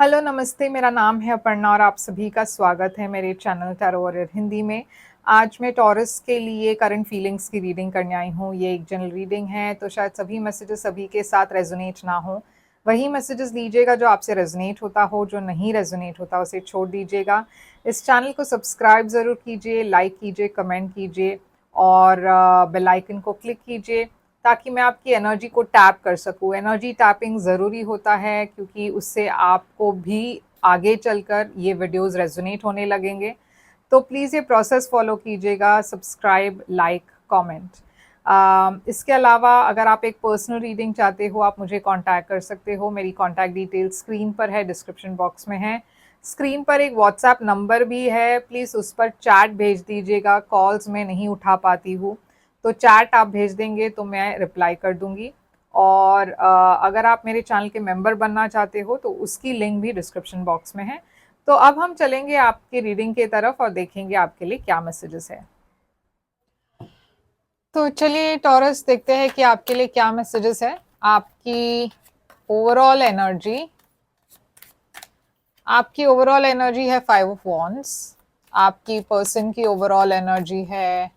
Hello, नमस्ते। मेरा नाम है अपर्णा और आप सभी का स्वागत है मेरे चैनल टैरो वॉरियर हिंदी में। आज मैं टॉरस के लिए करंट फीलिंग्स की रीडिंग करने आई हूँ। ये एक जनरल रीडिंग है, तो शायद सभी मैसेजेस सभी के साथ रेजोनेट ना हो। वही मैसेजेस लीजिएगा जो आपसे रेजोनेट होता हो, जो नहीं रेजोनेट होता उसे छोड़ दीजिएगा। इस चैनल को सब्सक्राइब ज़रूर कीजिए, लाइक कीजिए, कमेंट कीजिए और बेल आइकन को क्लिक कीजिए ताकि मैं आपकी एनर्जी को टैप कर सकूँ। एनर्जी टैपिंग ज़रूरी होता है क्योंकि उससे आपको भी आगे चलकर ये वीडियोज़ रेज़ोनेट होने लगेंगे। तो प्लीज़ ये प्रोसेस फ़ॉलो कीजिएगा, सब्सक्राइब, लाइक, कमेंट। इसके अलावा अगर आप एक पर्सनल रीडिंग चाहते हो, आप मुझे कॉन्टैक्ट कर सकते हो। मेरी कॉन्टैक्ट डिटेल्स स्क्रीन पर है, डिस्क्रिप्शन बॉक्स में है। स्क्रीन पर एक व्हाट्सएप नंबर भी है, प्लीज़ उस पर चैट भेज दीजिएगा। कॉल्स मैं नहीं उठा पाती हूँ, तो चैट आप भेज देंगे तो मैं रिप्लाई कर दूंगी। और अगर आप मेरे चैनल के मेंबर बनना चाहते हो तो उसकी लिंक भी डिस्क्रिप्शन बॉक्स में है। तो अब हम चलेंगे आपकी रीडिंग की तरफ और देखेंगे आपके लिए क्या मैसेजेस है। तो चलिए टॉरस, देखते हैं कि आपके लिए क्या मैसेजेस है। आपकी ओवरऑल एनर्जी है 5 ऑफ वॉन्ड्स। आपकी पर्सन की ओवरऑल एनर्जी है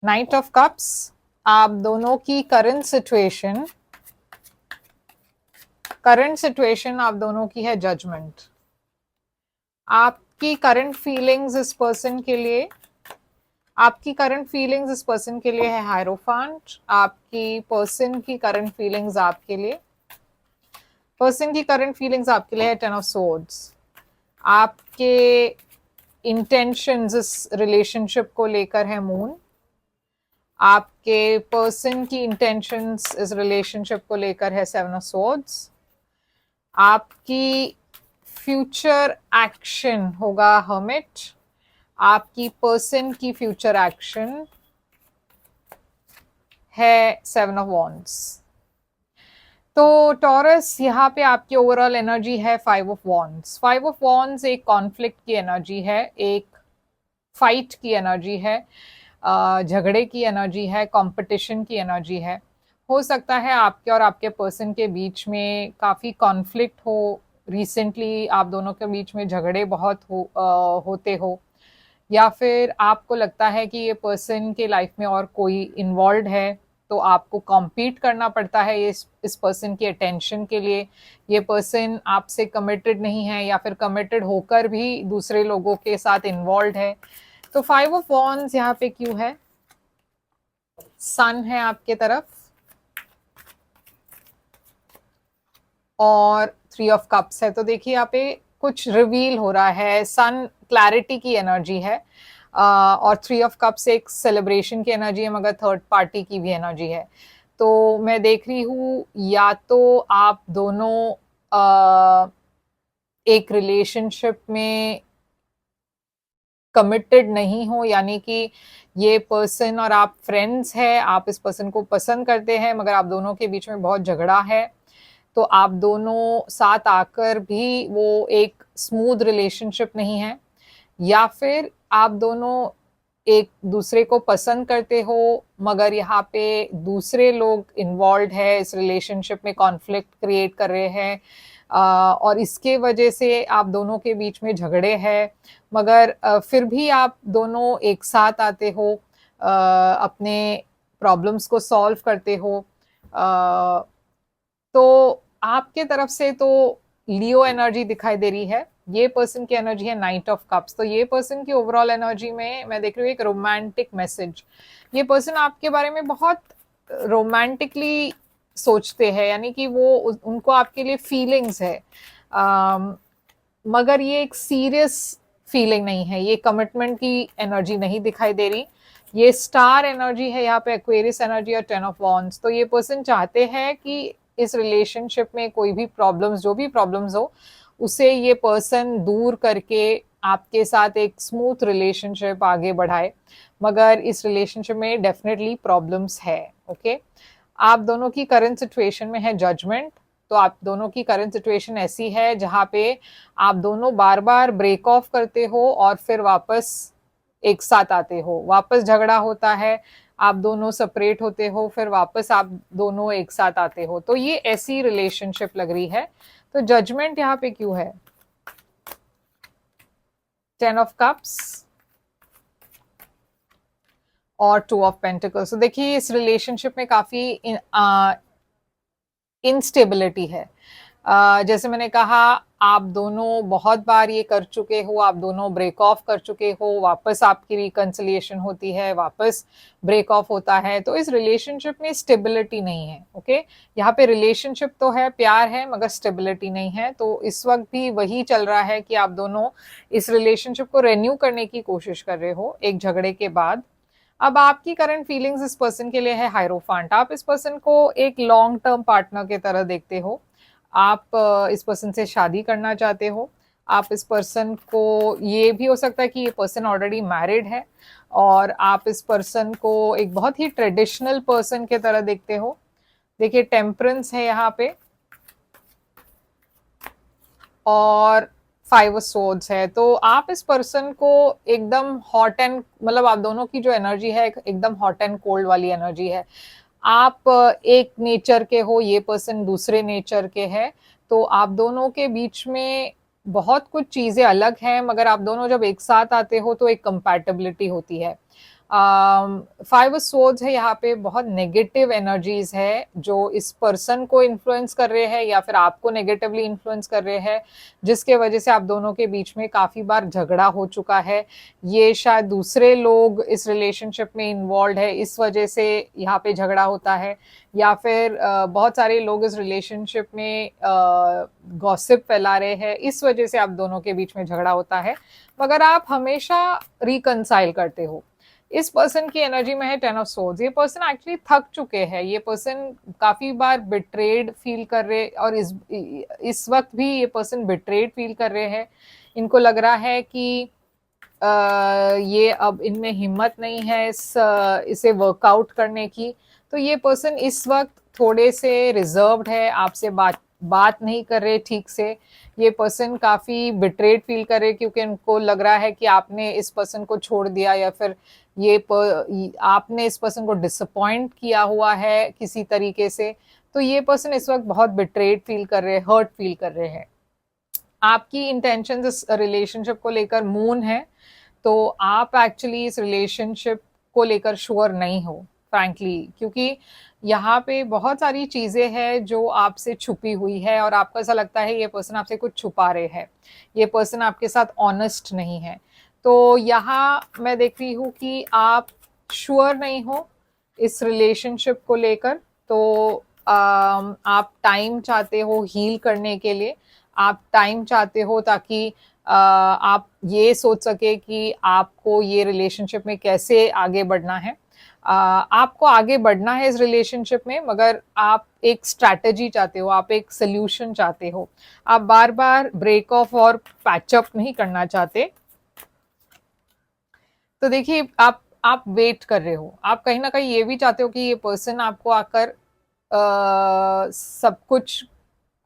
नाइट ऑफ कप्स। आप दोनों की करंट सिचुएशन आप दोनों की है जजमेंट। आपकी करंट फीलिंग्स इस पर्सन के लिए है हायरोफांट। आपकी पर्सन की करंट फीलिंग्स आपके लिए है 10 ऑफ सोर्ड्स। आपके इंटेंशंस इस रिलेशनशिप को लेकर है मून। आपके पर्सन की इंटेंशंस इस रिलेशनशिप को लेकर है 7 ऑफ सोर्ड्स। आपकी फ्यूचर एक्शन होगा हर्मिट। आपकी पर्सन की फ्यूचर एक्शन है 7 ऑफ वॉन्ड्स। तो टॉरस, यहाँ पे आपकी ओवरऑल एनर्जी है 5 ऑफ वॉन्ड्स। 5 ऑफ वॉन्ड्स एक कॉन्फ्लिक्ट की एनर्जी है, एक फाइट की एनर्जी है, झगड़े की एनर्जी है, कंपटीशन की एनर्जी है। हो सकता है आपके और आपके पर्सन के बीच में काफ़ी कॉन्फ्लिक्ट हो। रिसेंटली आप दोनों के बीच में झगड़े बहुत होते हो, या फिर आपको लगता है कि ये पर्सन के लाइफ में और कोई इन्वॉल्व है, तो आपको कॉम्पीट करना पड़ता है इस पर्सन की अटेंशन के लिए। ये पर्सन आपसे कमिटेड नहीं है या फिर कमिटेड होकर भी दूसरे लोगों के साथ इन्वॉल्व है। तो 5 ऑफ वॉन्ड्स यहाँ पे क्यों है? सन है आपके तरफ और 3 ऑफ कप्स है। तो देखिए यहाँ पे कुछ रिवील हो रहा है। सन क्लैरिटी की एनर्जी है और 3 ऑफ कप्स एक सेलिब्रेशन की एनर्जी है, मगर थर्ड पार्टी की भी एनर्जी है। तो मैं देख रही हूँ या तो आप दोनों एक रिलेशनशिप में कमिटेड नहीं हो, यानी कि ये पर्सन और आप फ्रेंड्स हैं, आप इस पर्सन को पसंद करते हैं, मगर आप दोनों के बीच में बहुत झगड़ा है, तो आप दोनों साथ आकर भी वो एक स्मूथ रिलेशनशिप नहीं है। या फिर आप दोनों एक दूसरे को पसंद करते हो, मगर यहाँ पे दूसरे लोग इन्वॉल्व है इस रिलेशनशिप में, कॉन्फ्लिक्ट क्रिएट कर रहे हैं और इसके वजह से आप दोनों के बीच में झगड़े हैं, मगर फिर भी आप दोनों एक साथ आते हो, अपने प्रॉब्लम्स को सॉल्व करते हो। तो आपके तरफ से तो लियो एनर्जी दिखाई दे रही है। ये पर्सन की एनर्जी है नाइट ऑफ कप्स। तो ये पर्सन की ओवरऑल एनर्जी में मैं देख रही हूँ एक रोमांटिक मैसेज। ये पर्सन आपके बारे में बहुत रोमांटिकली सोचते हैं, यानी कि वो उनको आपके लिए फीलिंग्स है, मगर ये एक सीरियस फीलिंग नहीं है। ये कमिटमेंट की एनर्जी नहीं दिखाई दे रही। ये स्टार एनर्जी है यहाँ पे, एक्वेरियस एनर्जी और 10 ऑफ वॉन्ड्स। तो ये पर्सन चाहते हैं कि इस रिलेशनशिप में कोई भी प्रॉब्लम्स, जो भी प्रॉब्लम्स हो, उसे ये पर्सन दूर करके आपके साथ एक स्मूथ रिलेशनशिप आगे बढ़ाए, मगर इस रिलेशनशिप में डेफिनेटली प्रॉब्लम्स है। ओके, आप दोनों की करंट सिचुएशन में है जजमेंट। तो आप दोनों की करंट सिचुएशन ऐसी है जहाँ पे आप दोनों बार बार ब्रेक ऑफ करते हो और फिर वापस एक साथ आते हो, वापस झगड़ा होता है, आप दोनों सेपरेट होते हो, फिर वापस आप दोनों एक साथ आते हो, तो ये ऐसी रिलेशनशिप लग रही है। तो जजमेंट यहाँ पे क्यों है? 10 ऑफ कप्स और 2 ऑफ पेंटिकल्स। तो देखिए इस रिलेशनशिप में काफी इनस्टेबिलिटी है। जैसे मैंने कहा, आप दोनों बहुत बार ये कर चुके हो, आप दोनों ब्रेक ऑफ कर चुके हो, वापस आपकी रिकंसिलिएशन होती है, वापस ब्रेक ऑफ होता है, तो इस रिलेशनशिप में स्टेबिलिटी नहीं है। ओके, यहाँ पे रिलेशनशिप तो है, प्यार है, मगर स्टेबिलिटी नहीं है। तो इस वक्त भी वही चल रहा है कि आप दोनों इस रिलेशनशिप को रेन्यू करने की कोशिश कर रहे हो एक झगड़े के बाद। अब आपकी करंट फीलिंग्स इस पर्सन के लिए है हायरोफांट। आप इस पर्सन को एक लॉन्ग टर्म पार्टनर की तरह देखते हो। आप इस पर्सन से शादी करना चाहते हो। आप इस पर्सन को, ये भी हो सकता है कि ये पर्सन ऑलरेडी मैरिड है और आप इस पर्सन को एक बहुत ही ट्रेडिशनल पर्सन की तरह देखते हो। देखिए टेम्परेंस है यहाँ पे और 5 ऑफ सोर्ड्स है। तो आप इस पर्सन को एकदम हॉट एंड, मतलब आप दोनों की जो एनर्जी है एकदम हॉट एंड कोल्ड वाली एनर्जी है। आप एक नेचर के हो, ये पर्सन दूसरे नेचर के है। तो आप दोनों के बीच में बहुत कुछ चीजें अलग हैं, मगर आप दोनों जब एक साथ आते हो तो एक कंपैटिबिलिटी होती है। 5 ऑफ सोर्ड्स है यहाँ पे, बहुत नेगेटिव एनर्जीज है जो इस पर्सन को इन्फ्लुएंस कर रहे हैं या फिर आपको नेगेटिवली इन्फ्लुएंस कर रहे हैं, जिसके वजह से आप दोनों के बीच में काफी बार झगड़ा हो चुका है। ये शायद दूसरे लोग इस रिलेशनशिप में इन्वॉल्व है, इस वजह से यहाँ पे झगड़ा होता है, या फिर बहुत सारे लोग इस रिलेशनशिप में गॉसिप फैला रहे हैं, इस वजह से आप दोनों के बीच में झगड़ा होता है, मगर आप हमेशा रिकंसाइल करते हो। इस पर्सन की एनर्जी में है 10 ऑफ सोर्ड्स। ये पर्सन एक्चुअली थक चुके हैं, ये पर्सन काफी बार बिट्रेड फील कर रहे, और इस वक्त भी ये पर्सन बिट्रेड फील कर रहे हैं। इनको लग रहा है कि ये अब इनमें हिम्मत नहीं है इसे वर्कआउट करने की। तो ये पर्सन इस वक्त थोड़े से रिजर्व्ड है, आपसे बात नहीं कर रहे ठीक से। ये पर्सन काफी बिट्रेड फील कर रहे, क्योंकि उनको लग रहा है कि आपने इस पर्सन को छोड़ दिया, या फिर आपने इस पर्सन को डिसअपॉइंट किया हुआ है किसी तरीके से। तो ये पर्सन इस वक्त बहुत बिट्रेड फील कर रहे हैं, हर्ट फील कर रहे हैं। आपकी इंटेंशन इस रिलेशनशिप को लेकर मून है, तो आप एक्चुअली इस रिलेशनशिप को लेकर श्योर नहीं हो फ्रैंकली, क्योंकि यहाँ पे बहुत सारी चीजें हैं जो आपसे छुपी हुई है और आपको ऐसा लगता है ये पर्सन आपसे कुछ छुपा रहे हैं, ये पर्सन आपके साथ ऑनेस्ट नहीं है। तो यहाँ मैं देख रही हूँ कि आप श्योर नहीं हो इस रिलेशनशिप को लेकर। तो आप टाइम चाहते हो हील करने के लिए, आप टाइम चाहते हो ताकि आप ये सोच सके कि आपको ये रिलेशनशिप में कैसे आगे बढ़ना है। आपको आगे बढ़ना है इस रिलेशनशिप में, मगर आप एक स्ट्रैटेजी चाहते हो, आप एक सोल्यूशन चाहते हो। आप बार बार ब्रेक ऑफ और पैचअप नहीं करना चाहते। तो देखिए आप वेट कर रहे हो, आप कहीं ना कहीं ये भी चाहते हो कि ये पर्सन आपको आकर सब कुछ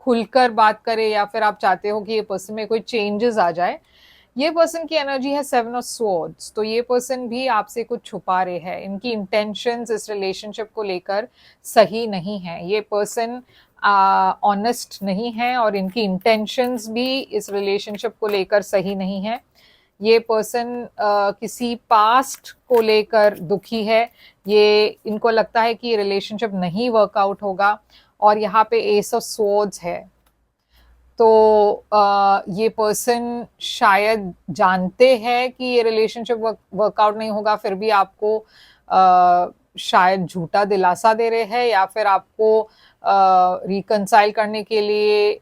खुलकर बात करे, या फिर आप चाहते हो कि ये पर्सन में कोई चेंजेस आ जाए। ये पर्सन की एनर्जी है 7 ऑफ स्वॉर्ड्स। तो ये पर्सन भी आपसे कुछ छुपा रहे हैं, इनकी इंटेंशंस इस रिलेशनशिप को लेकर सही नहीं है। ये पर्सन ऑनेस्ट नहीं है और इनकी इंटेंशंस भी इस रिलेशनशिप को लेकर सही नहीं है। ये पर्सन किसी पास्ट को लेकर दुखी है, ये इनको लगता है कि ये रिलेशनशिप नहीं वर्कआउट होगा, और यहाँ पे एस ऑफ स्वॉर्ड्स है। तो ये पर्सन शायद जानते हैं कि ये रिलेशनशिप वर्कआउट नहीं होगा, फिर भी आपको शायद झूठा दिलासा दे रहे हैं, या फिर आपको रिकंसाइल करने के लिए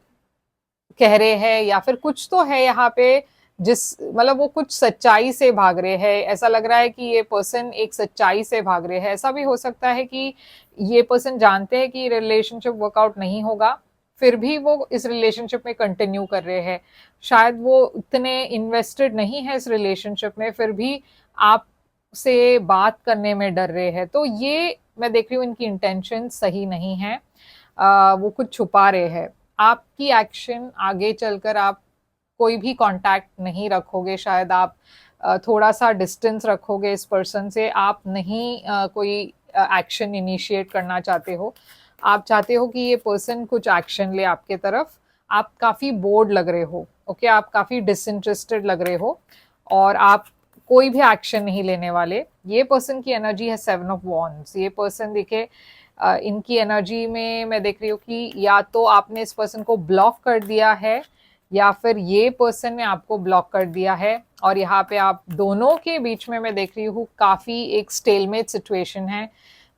कह रहे हैं, या फिर कुछ तो है यहाँ पे मतलब वो कुछ सच्चाई से भाग रहे हैं। ऐसा लग रहा है कि ये पर्सन एक सच्चाई से भाग रहे हैं। ऐसा भी हो सकता है कि ये पर्सन जानते हैं कि रिलेशनशिप वर्कआउट नहीं होगा, फिर भी वो इस रिलेशनशिप में कंटिन्यू कर रहे हैं। शायद वो इतने इन्वेस्टेड नहीं है इस रिलेशनशिप में, फिर भी आप से बात करने में डर रहे हैं। तो ये मैं देख रही हूँ इनकी इंटेंशन सही नहीं है, वो कुछ छुपा रहे हैं। आपकी एक्शन आगे चलकर आप कोई भी कांटेक्ट नहीं रखोगे, शायद आप थोड़ा सा डिस्टेंस रखोगे इस पर्सन से, आप नहीं कोई एक्शन इनिशिएट करना चाहते हो, आप चाहते हो कि ये पर्सन कुछ एक्शन ले आपके तरफ, आप काफ़ी बोर्ड लग रहे हो, ओके, आप काफ़ी डिसइंटरेस्टेड लग रहे हो और आप कोई भी एक्शन नहीं लेने वाले। ये पर्सन की एनर्जी है 7 ऑफ वॉन्ड्स। ये पर्सन देखिए इनकी एनर्जी में मैं देख रही हूँ कि या तो आपने इस पर्सन को ब्लॉक कर दिया है या फिर ये पर्सन ने आपको ब्लॉक कर दिया है, और यहाँ पे आप दोनों के बीच में मैं देख रही हूँ काफ़ी एक स्टेलमेट सिचुएशन है,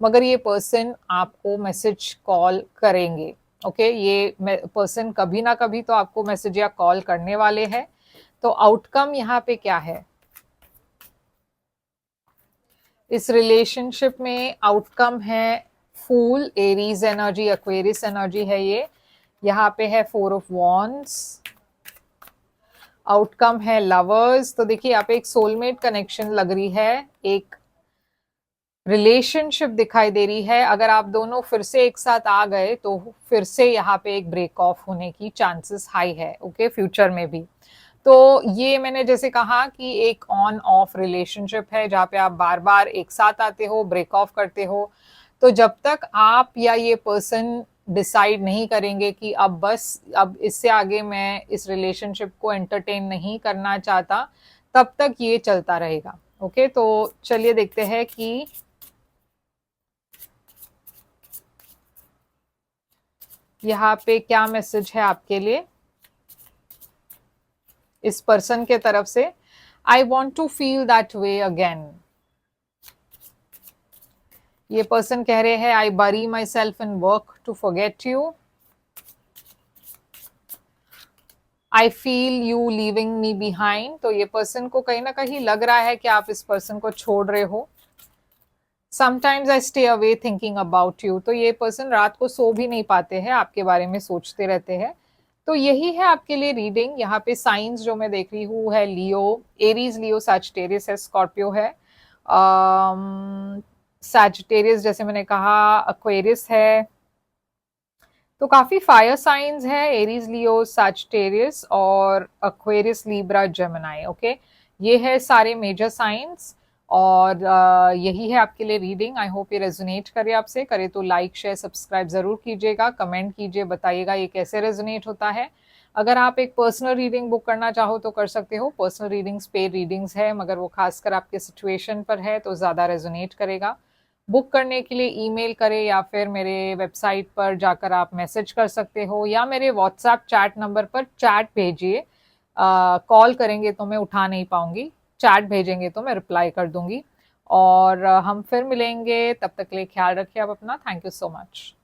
मगर ये पर्सन आपको मैसेज कॉल करेंगे, ओके, ये पर्सन कभी ना कभी तो आपको मैसेज या कॉल करने वाले हैं। तो आउटकम यहाँ पे क्या है इस रिलेशनशिप में? आउटकम है फूल, एरीज एनर्जी, एक्वेरियस एनर्जी है ये। यहाँ पे है 4 ऑफ वॉन्ड्स। आउटकम है लवर्स। तो देखिए यहाँ पे एक सोलमेट कनेक्शन लग रही है, एक रिलेशनशिप दिखाई दे रही है। अगर आप दोनों फिर से एक साथ आ गए तो फिर से यहाँ पे एक ब्रेक ऑफ होने की चांसेस हाई है, ओके, फ्यूचर में भी। तो ये मैंने जैसे कहा कि एक ऑन ऑफ रिलेशनशिप है जहाँ पे आप बार बार एक साथ आते हो, ब्रेक ऑफ करते हो। तो जब तक आप या ये पर्सन डिसाइड नहीं करेंगे कि अब बस अब इससे आगे मैं इस रिलेशनशिप को एंटरटेन नहीं करना चाहता, तब तक ये चलता रहेगा, ओके। तो चलिए देखते हैं कि यहाँ पे क्या मैसेज है आपके लिए इस पर्सन के तरफ से। I want to feel that way again. ये पर्सन कह रहे हैं I bury myself in work to forget you. I feel you leaving me behind. तो ये पर्सन को कहीं ना कहीं लग रहा है कि आप इस पर्सन को छोड़ रहे हो। Sometimes I stay away thinking about you. तो ये पर्सन रात को सो भी नहीं पाते हैं, आपके बारे में सोचते रहते हैं। तो यही है आपके लिए रीडिंग। यहाँ पे साइंस जो मैं देख रही हूँ है लियो, एरीज, लियो, सैजिटेरियस है, स्कॉर्पियो है, सैजिटेरियस जैसे मैंने कहा, एक्वेरियस है। तो काफी फायर साइंस है, एरीज, लियो, सैजिटेरियस और एक्वेरियस, लीब्रा, जेमिनी, ओके। ये है सारे मेजर साइंस और यही है आपके लिए रीडिंग। आई होप ये रेजोनेट करे, आपसे करे तो लाइक, शेयर, सब्सक्राइब जरूर कीजिएगा, कमेंट कीजिए, बताइएगा ये कैसे रेजोनेट होता है। अगर आप एक पर्सनल रीडिंग बुक करना चाहो तो कर सकते हो। पर्सनल रीडिंग्स पेड रीडिंग्स है, मगर वो खासकर आपके सिचुएशन पर है तो ज़्यादा रेजोनेट करेगा। बुक करने के लिए ईमेल करें या फिर मेरे वेबसाइट पर जाकर आप मैसेज कर सकते हो या मेरे व्हाट्सएप चैट नंबर पर चैट भेजिए। कॉल करेंगे तो मैं उठा नहीं पाऊंगी, चैट भेजेंगे तो मैं रिप्लाई कर दूंगी। और हम फिर मिलेंगे, तब तक के लिए ख्याल रखिए आप अपना। Thank you so much.